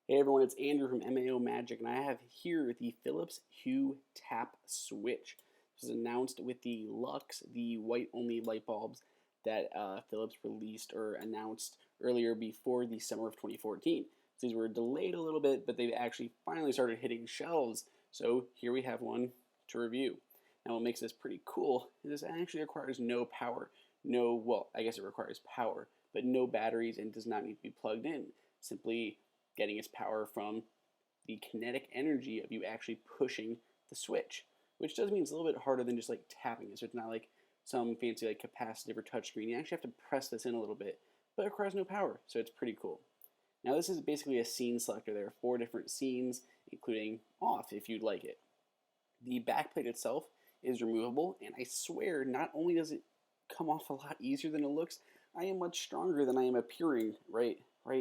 Hey everyone, it's Andrew from MAO Magic, and I have here the Philips Hue Tap Switch. This was announced with the Lux, the white-only light bulbs that Philips released or announced earlier before the summer of 2014. So these were delayed a little bit, but they've actually finally started hitting shelves. So here we have one to review. Now what makes this pretty cool is this actually requires no power. Well, I guess it requires power, but no batteries and does not need to be plugged in. Simply getting its power from the kinetic energy of you actually pushing the switch, which does mean it's a little bit harder than just like tapping it. So it's not like some fancy like capacitive or touchscreen. You actually have to press this in a little bit, but it requires no power, so it's pretty cool. Now this is basically a scene selector. There are 4 different scenes, including off if you'd like it. The backplate itself is removable, and I swear not only does it come off a lot easier than it looks, I am much stronger than I am appearing right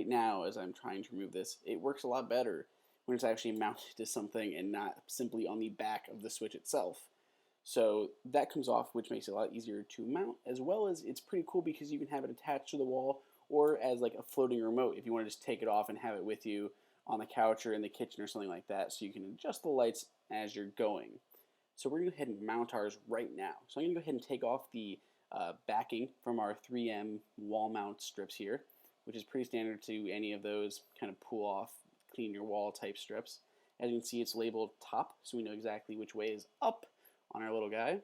now as I'm trying to remove this. It works a lot better when it's actually mounted to something and not simply on the back of the switch itself. So that comes off, which makes it a lot easier to mount, as well as it's pretty cool because you can have it attached to the wall or as like a floating remote if you want to just take it off and have it with you on the couch or in the kitchen or something like that, so you can adjust the lights as you're going. So we're going to go ahead and mount ours right now. So I'm going to go ahead and take off the backing from our 3M wall mount strips here, which is pretty standard to any of those kind of pull off, clean your wall type strips. As you can see, it's labeled top, so we know exactly which way is up on our little guy.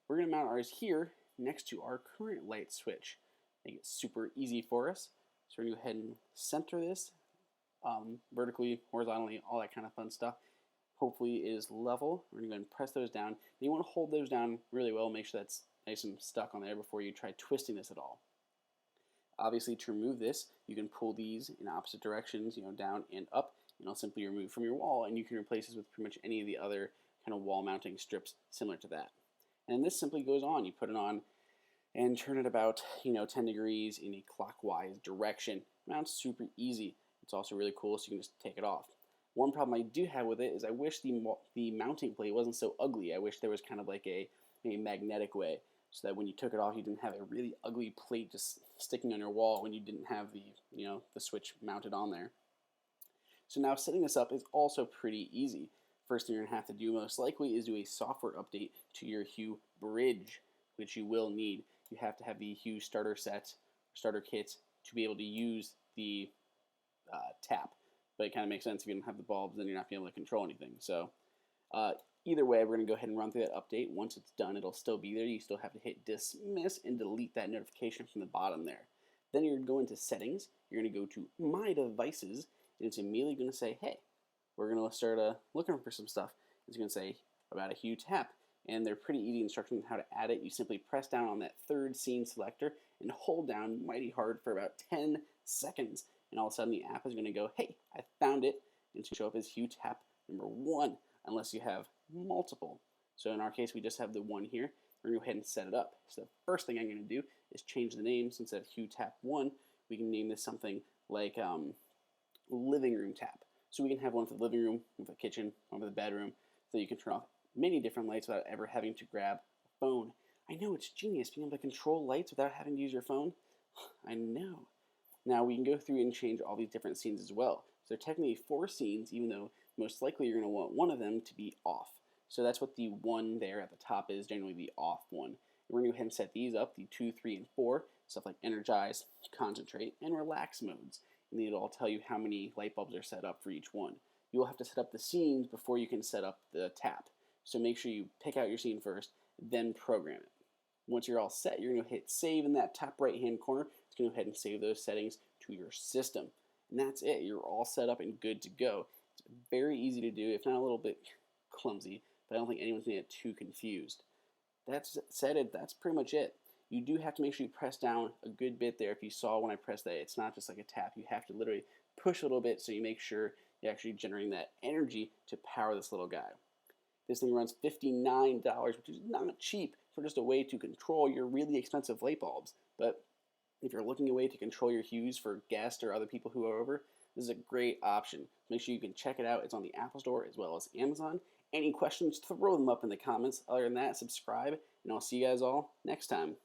We're going to mount ours here next to our current light switch. Make it super easy for us. So we're going to go ahead and center this vertically, horizontally, all that kind of fun stuff. Hopefully it is level. We're going to go ahead and press those down. And you want to hold those down really well, make sure that's nice and stuck on there before you try twisting this at all. Obviously, to remove this, you can pull these in opposite directions, down and up, and it'll simply remove from your wall, and you can replace this with pretty much any of the other kind of wall mounting strips similar to that. And this simply goes on. You put it on and turn it about, 10 degrees in a clockwise direction. Mounts super easy. It's also really cool, so you can just take it off. One problem I do have with it is I wish the mounting plate wasn't so ugly. I wish there was kind of like a magnetic way, so that when you took it off, you didn't have a really ugly plate just sticking on your wall when you didn't have the switch mounted on there. So now setting this up is also pretty easy. First thing you're going to have to do most likely is do a software update to your Hue Bridge, which you will need. You have to have the Hue starter kit to be able to use the tap. But it kind of makes sense if you don't have the bulbs, then you're not being able to control anything. So either way, we're going to go ahead and run through that update. Once it's done, it'll still be there. You still have to hit dismiss and delete that notification from the bottom there. Then you're going to go into settings. You're going to go to My Devices, and it's immediately going to say, hey, we're going to start looking for some stuff. It's going to say about a Hue Tap, and they're pretty easy instructions on how to add it. You simply press down on that third scene selector and hold down mighty hard for about 10 seconds, and all of a sudden the app is going to go, hey, I found it, and it's going to show up as Hue Tap number 1, unless you have multiple. So in our case, we just have the one here. We're going to go ahead and set it up. So the first thing I'm going to do is change the name. So instead of Hue Tap 1, we can name this something like Living Room Tap. So we can have one for the living room, one for the kitchen, one for the bedroom, so you can turn off many different lights without ever having to grab a phone. I know, it's genius, being able to control lights without having to use your phone. I know. Now we can go through and change all these different scenes as well. So they're technically 4 scenes, even though most likely you're going to want one of them to be off. So that's what the one there at the top is, generally the off one. And we're going to go ahead and set these up, the 2, 3, and 4, stuff like energize, concentrate, and relax modes. And it'll tell you how many light bulbs are set up for each one. You will have to set up the scenes before you can set up the tap. So make sure you pick out your scene first, then program it. Once you're all set, you're going to hit save in that top right hand corner. It's going to go ahead and save those settings to your system. And that's it. You're all set up and good to go. It's very easy to do, if not a little bit clumsy, but I don't think anyone's going to get too confused. That's pretty much it. You do have to make sure you press down a good bit there. If you saw when I pressed that, it's not just like a tap. You have to literally push a little bit so you make sure you're actually generating that energy to power this little guy. This thing runs $59, which is not cheap for just a way to control your really expensive light bulbs. But if you're looking at a way to control your hues for guests or other people who are over, this is a great option. Make sure you can check it out. It's on the Apple Store as well as Amazon. Any questions, throw them up in the comments. Other than that, subscribe, and I'll see you guys all next time.